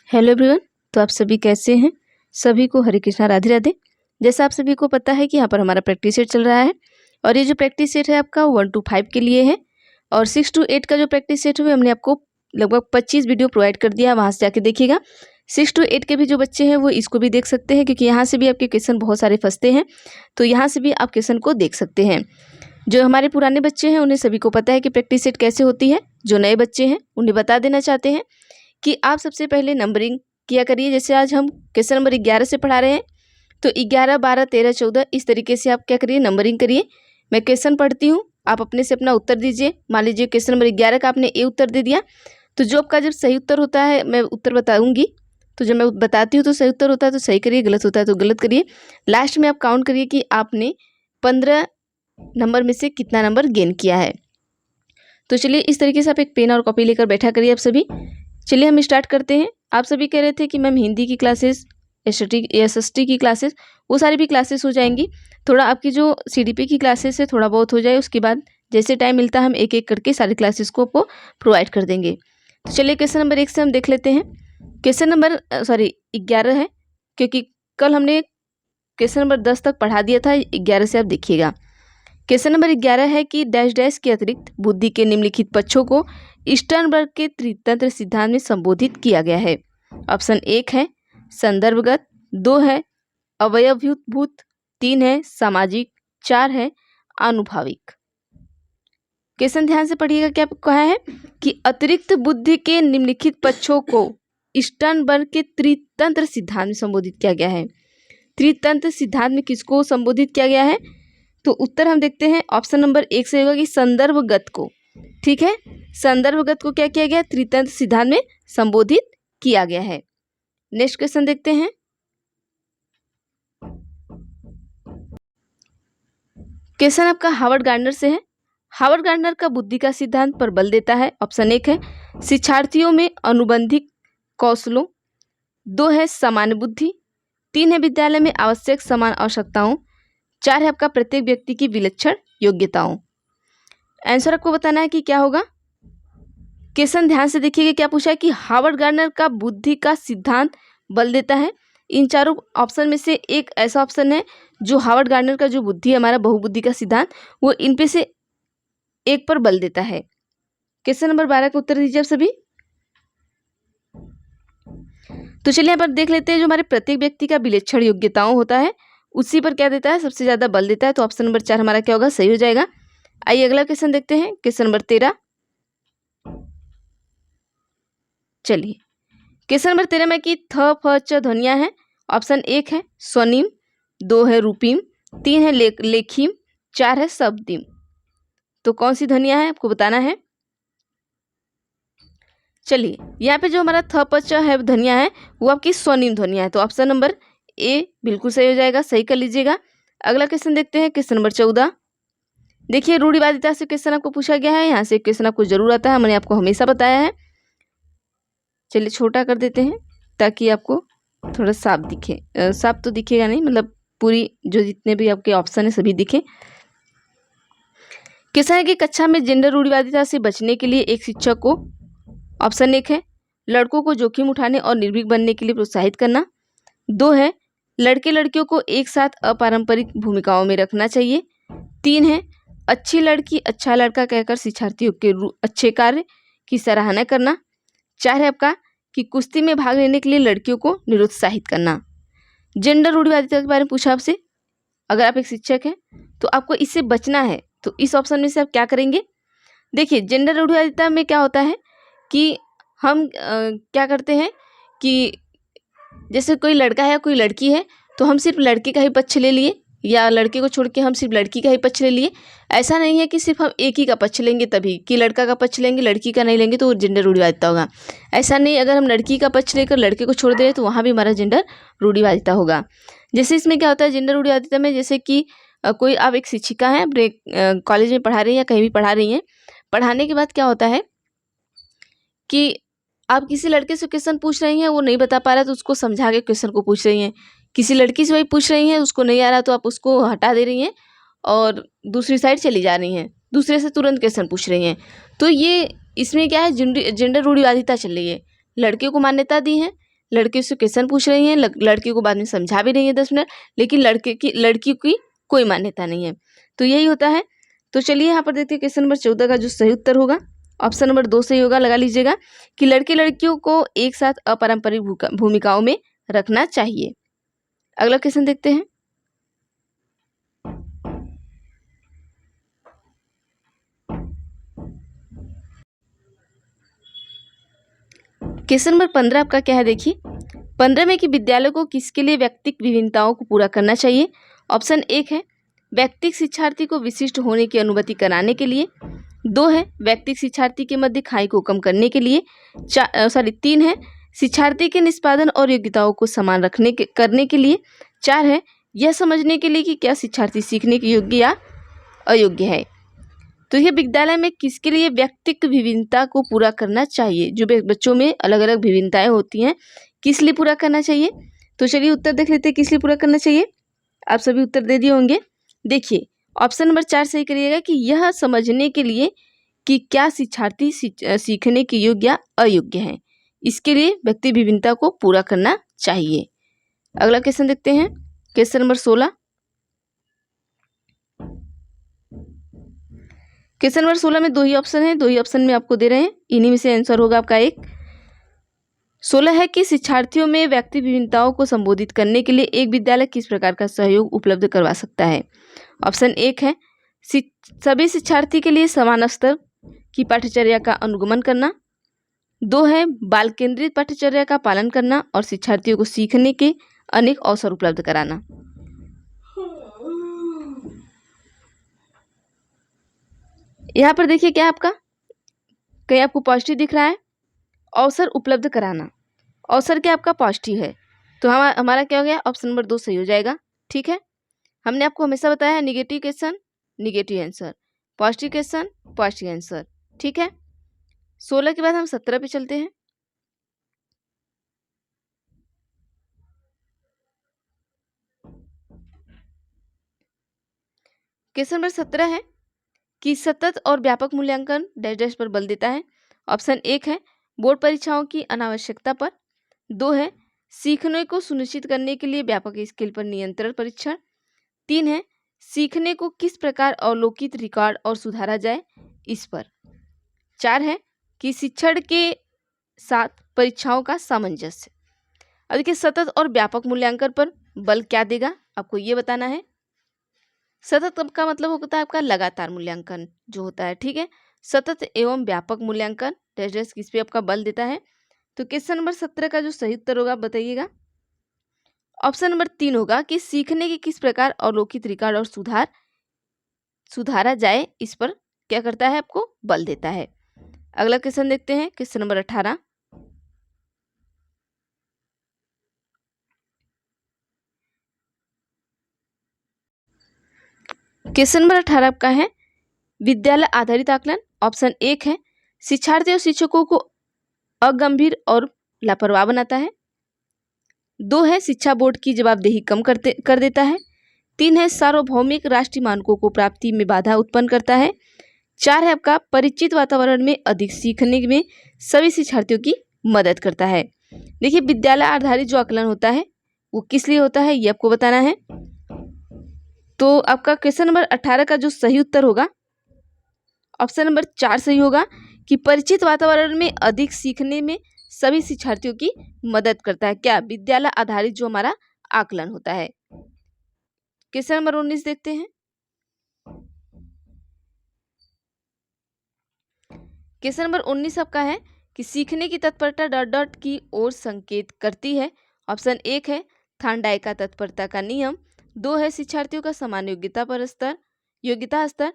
Hello everyone. तो आप सभी कैसे हैं? सभी को हरे कृष्णा राधे राधे। जैसा आप सभी को पता है कि यहाँ पर हमारा प्रैक्टिस सेट चल रहा है और ये जो प्रैक्टिस सेट है आपका 1 to 5 के लिए है और 6 to 8 का जो प्रैक्टिस सेट है हमने आपको लगभग 25 वीडियो प्रोवाइड कर दिया है, वहाँ से जाके देखिएगा। 6 to 8 के भी जो बच्चे हैं वो इसको भी देख सकते हैं क्योंकि यहाँ से भी आपके क्वेश्चन बहुत सारे फंसते हैं, तो यहाँ से भी आप क्वेश्चन को देख सकते हैं। जो हमारे पुराने बच्चे हैं उन्हें सभी को पता है कि प्रैक्टिस सेट कैसे होती है। जो नए बच्चे हैं उन्हें बता देना चाहते हैं कि आप सबसे पहले नंबरिंग किया करिए। जैसे आज हम क्वेश्चन नंबर 11 से पढ़ा रहे हैं, तो 11, 12, 13, 14 इस तरीके से आप क्या करिए, नंबरिंग करिए। मैं क्वेश्चन पढ़ती हूँ, आप अपने से अपना उत्तर दीजिए। मान लीजिए क्वेश्चन नंबर 11 का आपने ए उत्तर दे दिया, तो जो आपका जब सही उत्तर होता है मैं उत्तर बताऊँगी, तो जब मैं बताती हूँ तो सही उत्तर होता है तो सही करिए, गलत होता है तो गलत करिए। लास्ट में आप काउंट करिए कि आपने 15 नंबर में से कितना नंबर गेन किया है। तो चलिए इस तरीके से आप एक पेन और कॉपी लेकर बैठा करिए आप सभी। चलिए हम स्टार्ट करते हैं। आप सभी कह रहे थे कि मैम हिंदी की क्लासेस, एसएसटी की क्लासेस, वो सारी भी क्लासेस हो जाएंगी। थोड़ा आपकी जो सीडीपी की क्लासेस है थोड़ा बहुत हो जाए, उसके बाद जैसे टाइम मिलता है हम एक एक करके सारी क्लासेस को आपको प्रोवाइड कर देंगे। तो चलिए क्वेश्चन नंबर 1 से हम देख लेते हैं। क्वेश्चन नंबर 11 है, क्योंकि कल हमने क्वेश्चन नंबर 10 तक पढ़ा दिया था। 11 से आप देखिएगा। क्वेश्चन नंबर 11 है कि डैश डैश के अतिरिक्त बुद्धि के निम्नलिखित पक्षों को स्टर्नबर्ग के त्रितंत्र सिद्धांत में संबोधित किया गया है। ऑप्शन 1 है संदर्भगत, 2 है अवयवभूत, 3 है सामाजिक, 4 है आनुभाविक। क्वेश्चन ध्यान से पढ़िएगा। क्या कहा है कि अतिरिक्त बुद्धि के निम्नलिखित पक्षों को स्टर्नबर्ग के त्रितंत्र सिद्धांत में संबोधित किया गया है। त्रितंत्र सिद्धांत में किसको संबोधित किया गया है? तो उत्तर हम देखते हैं ऑप्शन नंबर 1 से होगा कि संदर्भगत को। ठीक है, संदर्भगत को क्या किया गया? त्रितंत्र सिद्धांत में संबोधित किया गया है। नेक्स्ट क्वेश्चन देखते हैं। क्वेश्चन आपका हार्वर्ड गार्डनर से है। हार्वर्ड गार्डनर का बुद्धि का सिद्धांत पर बल देता है। ऑप्शन 1 है शिक्षार्थियों में अनुबंधिक कौशलों, 2 है सामान्य बुद्धि, 3 है विद्यालय में आवश्यक समान आवश्यकताओं, 4 है आपका प्रत्येक व्यक्ति की विलक्षण योग्यताओं। आंसर आपको बताना है कि क्या होगा। क्वेश्चन ध्यान से देखिएगा। क्या पूछा है कि हार्वर्ड गार्डनर का बुद्धि का सिद्धांत बल देता है। इन चारों ऑप्शन में से एक ऐसा ऑप्शन है जो हार्वर्ड गार्डनर का जो बुद्धि है, हमारा बहुबुद्धि का सिद्धांत, वो इन पे से एक पर बल देता है। क्वेश्चन नंबर 12 का उत्तर दीजिए आप सभी। तो चलिए यहाँ पर देख लेते हैं। जो हमारे प्रत्येक व्यक्ति का विलक्षण योग्यताओं होता है उसी पर क्या देता है, सबसे ज्यादा बल देता है। तो ऑप्शन नंबर 4 हमारा क्या होगा, सही हो जाएगा। आइए अगला क्वेश्चन देखते हैं। Question number 13। चलिए क्वेश्चन नंबर 13 में कि थ फ च ध्वनियां हैं। ऑप्शन 1 है स्वनिम, 2 है रूपीम, 3 है लेखीम, 4 है शब्दिम। तो कौन सी ध्वनियां हैं आपको बताना है। चलिए यहाँ पे जो हमारा थ प च है ध्वनियां हैं वो आपकी स्वनिम ध्वनियां हैं। तो ऑप्शन नंबर ए बिल्कुल सही हो जाएगा, सही कर लीजिएगा। अगला क्वेश्चन देखते हैं। Question number 14। देखिए रूढ़िवादिता से क्वेश्चन आपको पूछा गया है। यहाँ से क्वेश्चन आपको जरूर आता है, मैंने आपको हमेशा बताया है। चलिए छोटा कर देते हैं ताकि आपको थोड़ा साफ दिखे। साफ तो दिखेगा नहीं, मतलब पूरी जो जितने भी आपके ऑप्शन है सभी दिखे। क्वेश्चन है कि कक्षा में जेंडर रूढ़िवादिता से बचने के लिए एक शिक्षक को, ऑप्शन 1 है लड़कों को जोखिम उठाने और निर्भीक बनने के लिए प्रोत्साहित करना, 2 है लड़के लड़कियों को एक साथ अपारंपरिक भूमिकाओं में रखना चाहिए, 3 है अच्छी लड़की अच्छा लड़का कहकर शिक्षार्थियों के अच्छे कार्य की सराहना करना, 4 है आपका कि कुश्ती में भाग लेने के लिए लड़कियों को निरुत्साहित करना। जेंडर रूढ़िवादिता के बारे में पूछा आपसे। अगर आप एक शिक्षक हैं तो आपको इससे बचना है, तो इस ऑप्शन में से आप क्या करेंगे। देखिए जेंडर रूढ़िवादिता में क्या होता है कि हम क्या करते हैं कि जैसे कोई लड़का है या कोई लड़की है तो हम सिर्फ लड़के का ही पक्ष ले लिए, या लड़के को छोड़ के हम सिर्फ लड़की का ही पक्ष ले लिए। ऐसा नहीं है कि सिर्फ हम एक ही का पक्ष लेंगे तभी, कि लड़का का पक्ष लेंगे लड़की का नहीं लेंगे तो वो जेंडर रूढ़िवादिता होगा। ऐसा नहीं, अगर हम लड़की का पक्ष लेकर लड़के को छोड़ दे तो वहाँ भी हमारा जेंडर रूढ़िवादिता होगा। जैसे इसमें क्या होता है जेंडर रूढ़िवादिता में, जैसे कि कोई आप एक शिक्षिका हैं, अपने कॉलेज में पढ़ा रही हैं या कहीं भी पढ़ा रही हैं, पढ़ाने के बाद क्या होता है कि आप किसी लड़के से क्वेश्चन पूछ रही हैं, वो नहीं बता पा रहा तो उसको समझा के क्वेश्चन को पूछ रही हैं। किसी लड़की से वही पूछ रही हैं, उसको नहीं आ रहा तो आप उसको हटा दे रही हैं और दूसरी साइड चली जा रही हैं, दूसरे से तुरंत क्वेश्चन पूछ रही हैं। तो ये इसमें क्या है, जेंडर रूढ़िवादिता चल रही है। लड़के को मान्यता दी है लड़के से क्वेश्चन पूछ रही हैं, लड़के को बाद में समझा भी रही है 10 मिनट, लेकिन लड़की की कोई मान्यता नहीं है। तो यही होता है। तो चलिए यहाँ पर देखते हैं क्वेश्चन नंबर 14 का जो सही उत्तर होगा ऑप्शन नंबर 2 सही होगा। लगा लीजिएगा कि लड़के लड़कियों को एक साथ अपारंपरिक भूमिकाओं में रखना चाहिए। अगला क्वेश्चन देखते हैं। क्वेश्चन नंबर 15 आपका क्या है, देखिए 15 में कि विद्यालय को किसके लिए व्यक्तिगत विभिन्नताओं को पूरा करना चाहिए। ऑप्शन 1 है व्यक्तिगत शिक्षार्थी को विशिष्ट होने की अनुमति कराने के लिए, 2 है व्यक्तिगत शिक्षार्थी के मध्य खाई को कम करने के लिए, 3 है शिक्षार्थी के निष्पादन और योग्यताओं को समान करने के लिए, 4 है यह समझने के लिए कि क्या शिक्षार्थी सीखने के योग्य या अयोग्य है। तो यह विद्यालय में किसके लिए व्यक्तिगत विभिन्नता को पूरा करना चाहिए, जो बच्चों में अलग अलग विभिन्नताएं होती हैं किस लिए पूरा करना चाहिए। तो चलिए उत्तर देख लेते हैं किस लिए पूरा करना चाहिए। आप सभी उत्तर दे दिए होंगे। देखिए ऑप्शन नंबर 4 सही करिएगा कि यह समझने के लिए कि क्या शिक्षार्थी सीखने के योग्य या अयोग्य हैं, इसके लिए व्यक्ति विभिन्नता को पूरा करना चाहिए। अगला क्वेश्चन देखते हैं क्वेश्चन नंबर 16। क्वेश्चन नंबर 16 में 2 ही ऑप्शन है, 2 ही ऑप्शन में आपको दे रहे हैं, इन्हीं में से आंसर होगा आपका एक। 16 है कि शिक्षार्थियों में व्यक्ति विभिन्नताओं को संबोधित करने के लिए एक विद्यालय किस प्रकार का सहयोग उपलब्ध करवा सकता है। ऑप्शन 1 है सभी शिक्षार्थी के लिए समान स्तर की पाठ्यचर्या का अनुगमन करना, 2 है बाल केंद्रित पाठ्यचर्या का पालन करना और शिक्षार्थियों को सीखने के अनेक अवसर उपलब्ध कराना। यहाँ पर देखिए क्या आपका कहीं आपको पॉजिटिव दिख रहा है, अवसर उपलब्ध कराना, अवसर क्या आपका पॉजिटिव है, तो हमारा क्या हो गया ऑप्शन नंबर 2 सही हो जाएगा। ठीक है, हमने आपको हमेशा बताया है negative question negative answer, positive question positive answer. ठीक है, 16 के बाद हम 17 पे चलते हैं। क्वेश्चन नंबर 17 है कि सतत और व्यापक मूल्यांकन डैश डैश पर बल देता है। ऑप्शन 1 है बोर्ड परीक्षाओं की अनावश्यकता पर, 2 है सीखने को सुनिश्चित करने के लिए व्यापक स्केल पर नियंत्रण परीक्षण, 3 है सीखने को किस प्रकार अवलोकित रिकॉर्ड और सुधारा जाए इस पर, 4 है कि शिक्षण के साथ परीक्षाओं का सामंजस्य। अब देखिए सतत और व्यापक मूल्यांकन पर बल क्या देगा आपको ये बताना है। सतत का मतलब होता है आपका लगातार मूल्यांकन जो होता है। ठीक है, सतत एवं व्यापक मूल्यांकन डैश डैश किस पे आपका बल देता है। तो क्वेश्चन नंबर 17 का जो सही उत्तर होगा बताइएगा। ऑप्शन नंबर 3 होगा कि सीखने के किस प्रकार अवलोकित रिकॉर्ड और सुधारा जाए इस पर क्या करता है आपको बल देता है। अगला क्वेश्चन देखते हैं क्वेश्चन नंबर 18। क्वेश्चन नंबर 18 आपका है विद्यालय आधारित आकलन। ऑप्शन 1 है शिक्षार्थी और शिक्षकों को अगंभीर और लापरवाह बनाता है, 2 है शिक्षा बोर्ड की जवाबदेही कम कर देता है, 3 है सार्वभौमिक राष्ट्रीय मानकों को प्राप्ति में बाधा उत्पन्न करता है, 4 है आपका परिचित वातावरण में अधिक सीखने में सभी शिक्षार्थियों की मदद करता है। देखिए विद्यालय आधारित जो आकलन होता है वो किस लिए होता है ये आपको बताना है। तो आपका क्वेश्चन नंबर 18 का जो सही उत्तर होगा ऑप्शन नंबर 4 सही होगा कि परिचित वातावरण में अधिक सीखने में सभी शिक्षार्थियों की मदद करता है। क्या विद्यालय आधारित जो हमारा आकलन होता है। क्वेश्चन नंबर 19 देखते हैं। क्वेश्चन नंबर 19 आपका है कि सीखने की तत्परता डॉट डॉट की ओर संकेत करती है। ऑप्शन 1 है थार्नडाइक का तत्परता का नियम, 2 है शिक्षार्थियों का समान योग्यता स्तर,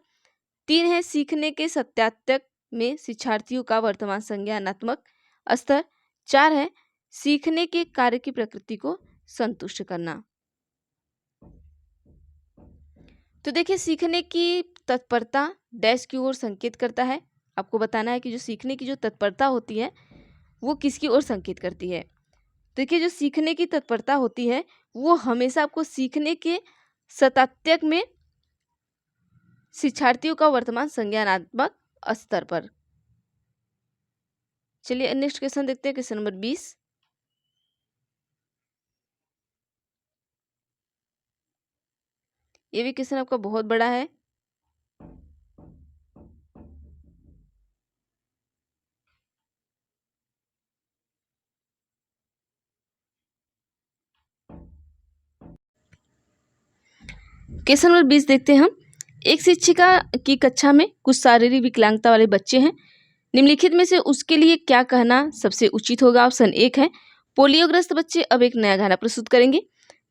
3 है सीखने के सत्यात्मक में शिक्षार्थियों का वर्तमान संज्ञानात्मक स्तर, 4 है सीखने के कार्य की प्रकृति को संतुष्ट करना। तो देखिए सीखने की तत्परता डैश की ओर संकेत करता है। आपको बताना है कि जो सीखने की जो तत्परता होती है वो किसकी ओर संकेत करती है। देखिए जो सीखने की तत्परता होती है वो हमेशा आपको सीखने के सत्यात्मक में शिक्षार्थियों का वर्तमान संज्ञानात्मक स्तर पर। चलिए नेक्स्ट क्वेश्चन देखते हैं क्वेश्चन नंबर 20। ये भी क्वेश्चन आपका बहुत बड़ा है। क्वेश्चन नंबर 20 देखते हैं हम। एक शिक्षिका की कक्षा में कुछ शारीरिक विकलांगता वाले बच्चे हैं। निम्नलिखित में से उसके लिए क्या कहना सबसे उचित होगा? ऑप्शन 1 है पोलियोग्रस्त बच्चे अब एक नया गाना प्रस्तुत करेंगे।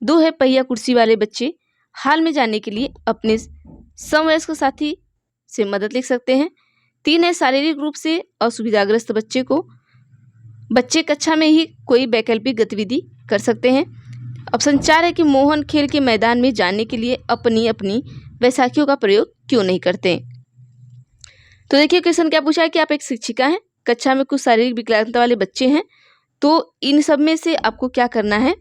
2 है पहिया कुर्सी वाले बच्चे हाल में जाने के लिए अपने समवयस्क साथी से मदद ले सकते हैं। 3 है शारीरिक रूप से असुविधाग्रस्त बच्चे कक्षा में ही कोई वैकल्पिक गतिविधि कर सकते हैं। ऑप्शन 4 है कि मोहन खेल के मैदान में जाने के लिए अपनी अपनी बैसाखियों का प्रयोग क्यों नहीं करते। तो देखिए क्वेश्चन क्या पूछा है कि आप एक शिक्षिका हैं, कक्षा में कुछ शारीरिक विकलांगता वाले बच्चे हैं, तो इन सब में से आपको क्या करना है,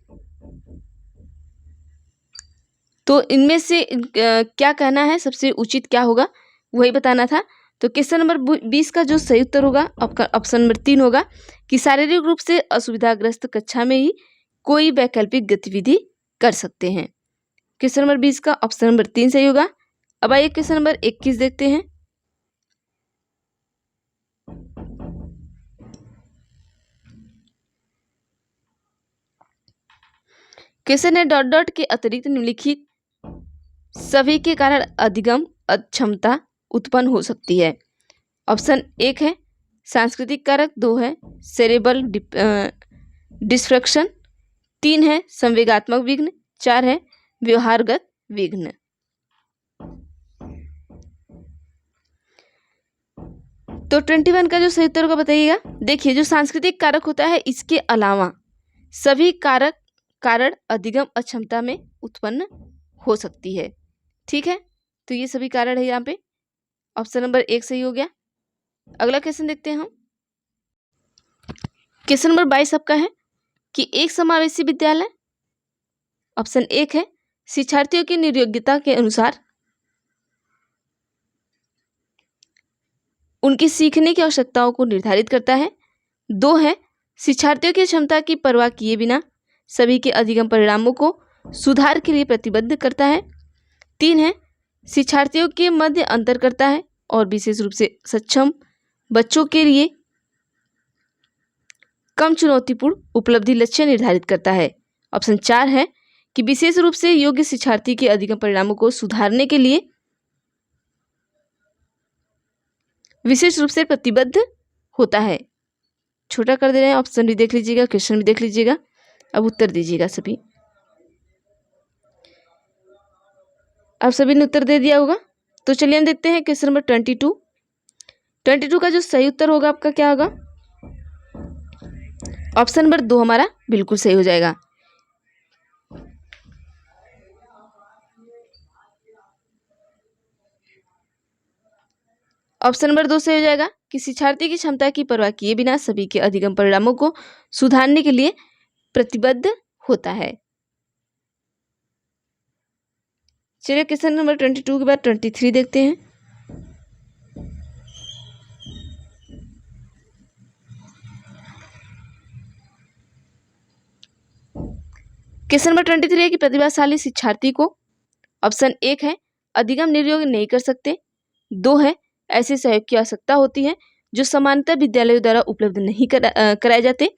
तो इनमें से क्या कहना है सबसे उचित क्या होगा वही बताना था। तो क्वेश्चन नंबर 20 का जो सही उत्तर होगा आपका ऑप्शन नंबर 3 होगा कि शारीरिक रूप से असुविधाग्रस्त कक्षा में ही कोई वैकल्पिक गतिविधि कर सकते हैं। क्वेश्चन नंबर 20 का ऑप्शन नंबर 3 सही होगा। अब आइए क्वेश्चन नंबर 21 देखते हैं। क्वेश्चन है डॉट डॉट के अतिरिक्त निम्नलिखित सभी के कारण अधिगम अक्षमता उत्पन्न हो सकती है। ऑप्शन 1 है सांस्कृतिक कारक, 2 है सेरेबल डिस्ट्रक्शन, 3 है संवेगात्मक विघ्न, 4 है व्यवहारगत विघ्न। तो 21 का जो सही उत्तर होगा बताइएगा। देखिए जो सांस्कृतिक कारक होता है इसके अलावा सभी कारण अधिगम अक्षमता में उत्पन्न हो सकती है। ठीक है, तो ये सभी कारण है यहाँ पे। ऑप्शन नंबर 1 सही हो गया। अगला क्वेश्चन देखते हैं हम। क्वेश्चन नंबर 22 आपका है कि एक समावेशी विद्यालय, ऑप्शन 1 है शिक्षार्थियों की निर्योग्यता के अनुसार उनकी सीखने की आवश्यकताओं को निर्धारित करता है। 2 है शिक्षार्थियों की क्षमता की परवाह किए बिना सभी के अधिगम परिणामों को सुधार के लिए प्रतिबद्ध करता है। 3 है शिक्षार्थियों के मध्य अंतर करता है और विशेष रूप से सक्षम बच्चों के लिए कम चुनौतीपूर्ण उपलब्धि लक्ष्य निर्धारित करता है। ऑप्शन 4 है कि विशेष रूप से योग्य शिक्षार्थी के अधिगम परिणामों को सुधारने के लिए विशेष रूप से प्रतिबद्ध होता है। छोटा कर दे रहे हैं, ऑप्शन भी देख लीजिएगा, क्वेश्चन भी देख लीजिएगा, अब उत्तर दीजिएगा सभी। आप सभी ने उत्तर दे दिया होगा। तो चलिए हम देखते हैं क्वेश्चन नंबर 22 का जो सही उत्तर होगा आपका क्या होगा? ऑप्शन नंबर 2 हमारा बिल्कुल सही हो जाएगा। ऑप्शन नंबर 2 सही हो जाएगा कि शिक्षार्थी की क्षमता की परवाह किए बिना सभी के अधिगम परिणामों को सुधारने के लिए प्रतिबद्ध होता है। चलिए क्वेश्चन नंबर 22 के बाद 23 देखते हैं। क्वेश्चन नंबर 23 है कि प्रतिभाशाली शिक्षार्थी को, ऑप्शन 1 है अधिगम निर्योग नहीं कर सकते, 2 है ऐसे सहयोग की आवश्यकता होती है जो सामान्यतः विद्यालयों द्वारा उपलब्ध नहीं कराए जाते,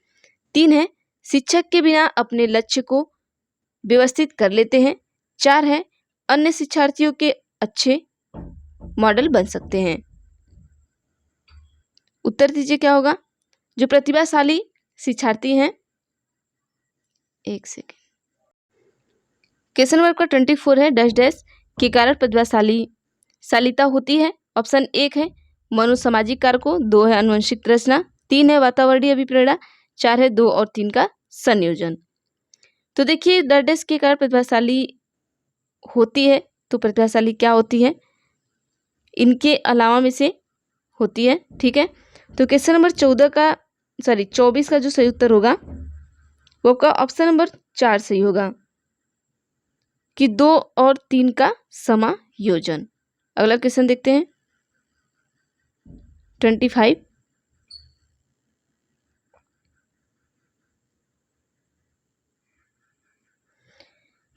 3 है शिक्षक के बिना अपने लक्ष्य को व्यवस्थित कर लेते हैं, 4 है अन्य शिक्षार्थियों के अच्छे मॉडल बन सकते हैं। उत्तर दीजिए क्या होगा? जो प्रतिभाशाली शिक्षार्थी हैं, एक सेकेंड, क्वेश्चन नंबर का 24 है डैश डैश के कारण प्रतिभाशालीता होती है। ऑप्शन 1 है मनोसामाजिक कारकों, 2 है आनुवंशिक रचना, 3 है वातावरणीय अभिप्रेरणा, 4 है 2 और 3 का संयोजन। तो देखिए डैश डैश के कारण प्रतिभाशाली होती है, तो प्रतिभाशाली क्या होती है? इनके अलावा में से होती है। ठीक है, तो क्वेश्चन नंबर 24 का जो सही उत्तर होगा वो आपका ऑप्शन नंबर 4 सही होगा कि 2 और 3 का समायोजन। अगला क्वेश्चन देखते हैं 25।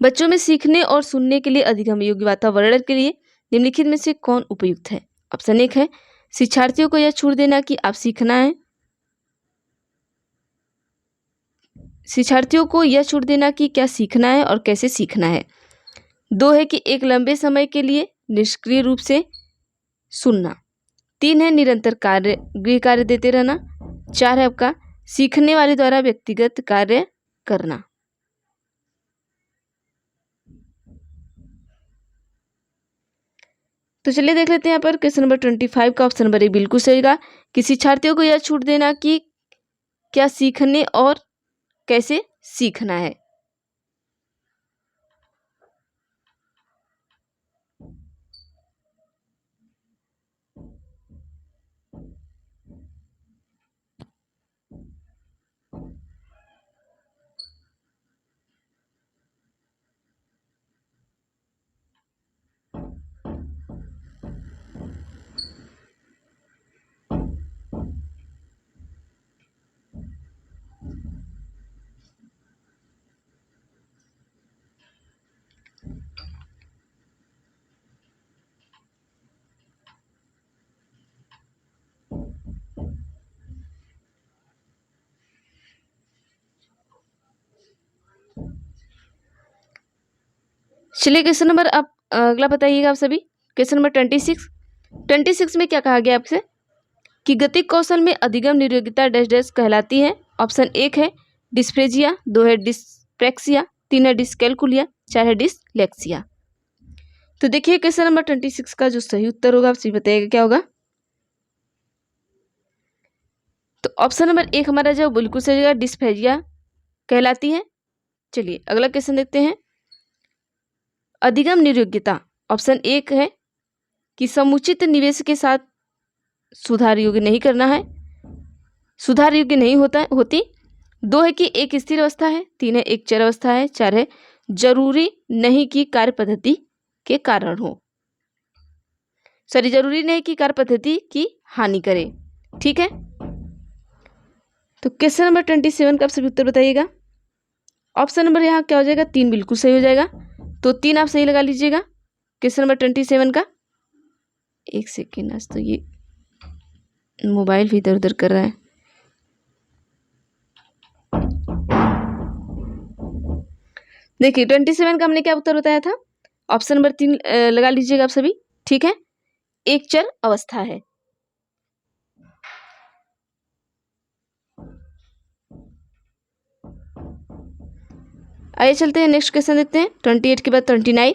बच्चों में सीखने और सुनने के लिए अधिगम योग्य वातावरण के लिए निम्नलिखित में से कौन उपयुक्त है? ऑप्शन 1 है शिक्षार्थियों को यह छूट देना कि आप सीखना है, शिक्षार्थियों को यह छूट देना कि क्या सीखना है और कैसे सीखना है। 2 है कि एक लंबे समय के लिए निष्क्रिय रूप से सुनना। 3 है निरंतर गृह कार्य देते रहना। 4 है आपका सीखने वाले द्वारा व्यक्तिगत कार्य करना। तो चलिए देख लेते हैं यहाँ पर क्वेश्चन नंबर 25 का ऑप्शन नंबर 1 बिल्कुल सही होगा कि शिक्षार्थियों को यह छूट देना कि क्या सीखने और कैसे सीखना है। चलिए क्वेश्चन नंबर आप अगला बताइएगा आप सभी। क्वेश्चन नंबर 26 में क्या कहा गया आपसे कि गतिक कौशल में अधिगम नियोगिता डैश डैश कहलाती है। ऑप्शन 1 है डिस्फ्रेजिया, 2 है डिस्प्रैक्सिया, 3 है डिस्कैल्कुलिया, 4 है डिसलेक्सिया। तो देखिए क्वेश्चन नंबर 26 का जो सही उत्तर होगा आप सही बताइएगा क्या होगा। तो ऑप्शन नंबर 1 हमारा जो बिल्कुल सही होगा डिस्फेजिया कहलाती है। चलिए अगला क्वेश्चन देखते हैं। अधिगम नियोग्यता ऑप्शन 1 है कि समुचित निवेश के साथ सुधार योग्य नहीं करना है, सुधार योग्य नहीं होती। 2 है कि एक स्थिर अवस्था है, 3 है एक चर अवस्था है, 4 है जरूरी नहीं कि कार्य पद्धति के कारण हो, जरूरी नहीं कि कार्य पद्धति की हानि करे। ठीक है, तो क्वेश्चन नंबर 27 का आप सभी उत्तर बताइएगा। ऑप्शन नंबर यहाँ क्या हो जाएगा 3 बिल्कुल सही हो जाएगा, तो 3 आप सही लगा लीजिएगा क्वेश्चन नंबर 27 का। एक सेकेंड, आज तो ये मोबाइल भी इधर उधर कर रहा है। देखिए 27 का हमने क्या उत्तर बताया था, ऑप्शन नंबर 3 लगा लीजिएगा आप सभी। ठीक है, एक चर अवस्था है। आइए चलते हैं नेक्स्ट क्वेश्चन देखते हैं। 28 के बाद 29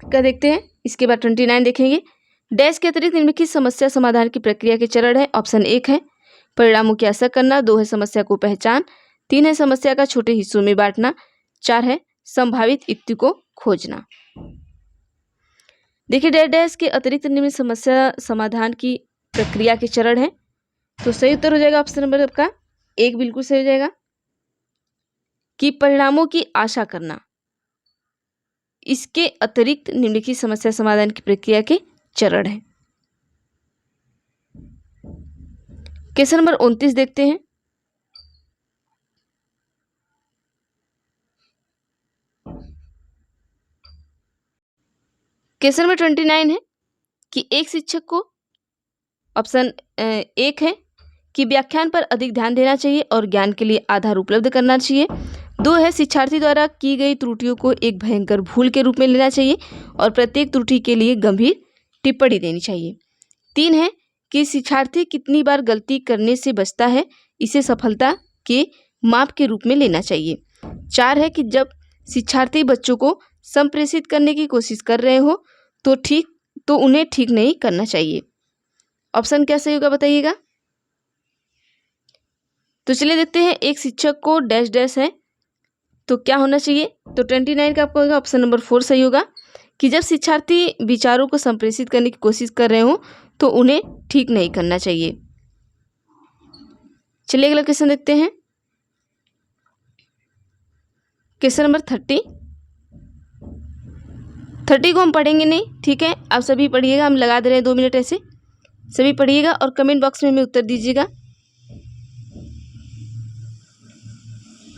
का देखते हैं, इसके बाद 29 देखेंगे। डैश के अतिरिक्त निम्नलिखित समस्या समाधान की प्रक्रिया के चरण है। ऑप्शन 1 है परिणामों की आशा करना, 2 है समस्या को पहचान, 3 है समस्या का छोटे हिस्सों में बांटना, 4 है संभावित युक्ति को खोजना। देखिए डैश के अतिरिक्त निम्न समस्या समाधान की प्रक्रिया के चरण है, तो सही उत्तर हो जाएगा ऑप्शन नंबर आपका 1 बिल्कुल सही हो जाएगा कि परिणामों की आशा करना। इसके अतिरिक्त निम्नलिखित समस्या समाधान की प्रक्रिया के चरण है। क्वेश्चन नंबर 29 देखते हैं। क्वेश्चन नंबर 29 है कि एक शिक्षक को, ऑप्शन 1 है कि व्याख्यान पर अधिक ध्यान देना चाहिए और ज्ञान के लिए आधार उपलब्ध करना चाहिए। 2 है शिक्षार्थी द्वारा की गई त्रुटियों को एक भयंकर भूल के रूप में लेना चाहिए और प्रत्येक त्रुटि के लिए गंभीर टिप्पणी देनी चाहिए। 3 है कि शिक्षार्थी कितनी बार गलती करने से बचता है, इसे सफलता के माप के रूप में लेना चाहिए। 4 है कि जब शिक्षार्थी बच्चों को संप्रेषित करने की कोशिश कर रहे हो तो उन्हें ठीक नहीं करना चाहिए। ऑप्शन क्या सही होगा बताइएगा। तो चलिए देखते हैं, एक शिक्षक को डैश डैश है तो क्या होना चाहिए। तो 29 का आपको होगा ऑप्शन नंबर 4 सही होगा कि जब शिक्षार्थी विचारों को संप्रेषित करने की कोशिश कर रहे हो तो उन्हें ठीक नहीं करना चाहिए। चलिए अगला क्वेश्चन देखते हैं। क्वेश्चन नंबर 30 को हम पढ़ेंगे नहीं, ठीक है, आप सभी पढ़िएगा, हम लगा दे रहे हैं 2 मिनट ऐसे, सभी पढ़िएगा और कमेंट बॉक्स में हमें उत्तर दीजिएगा।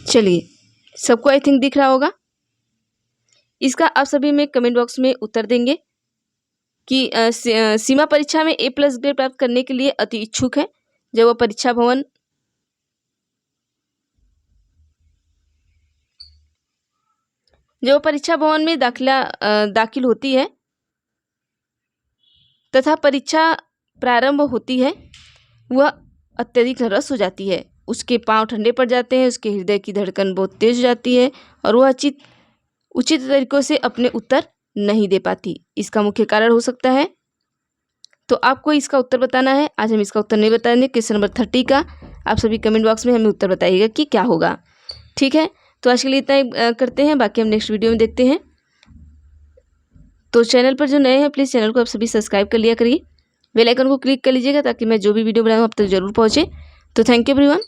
चलिए सबको आई थिंक दिख रहा होगा। इसका आप सभी में कमेंट बॉक्स में उत्तर देंगे कि सीमा परीक्षा में A+ ग्रेड प्राप्त करने के लिए अति इच्छुक है। जब वह परीक्षा भवन में दाखिल होती है तथा परीक्षा प्रारंभ होती है, वह अत्यधिक नर्वस हो जाती है। उसके पांव ठंडे पड़ जाते हैं, उसके हृदय की धड़कन बहुत तेज हो जाती है और वह उचित तरीकों से अपने उत्तर नहीं दे पाती। इसका मुख्य कारण हो सकता है, तो आपको इसका उत्तर बताना है। आज हम इसका उत्तर नहीं बताएंगे। क्वेश्चन नंबर 30 का आप सभी कमेंट बॉक्स में हमें उत्तर बताइएगा कि क्या होगा। ठीक है, तो आज के लिए इतना ही करते हैं, बाकी हम नेक्स्ट वीडियो में देखते हैं। तो चैनल पर जो नए हैं प्लीज़ चैनल को आप सभी सब्सक्राइब कर लिया करिए, बेल आइकन को क्लिक कर लीजिएगा ताकि मैं जो भी वीडियो बनाऊँ आप तक जरूर पहुँचे। तो थैंक यू एवरीवन।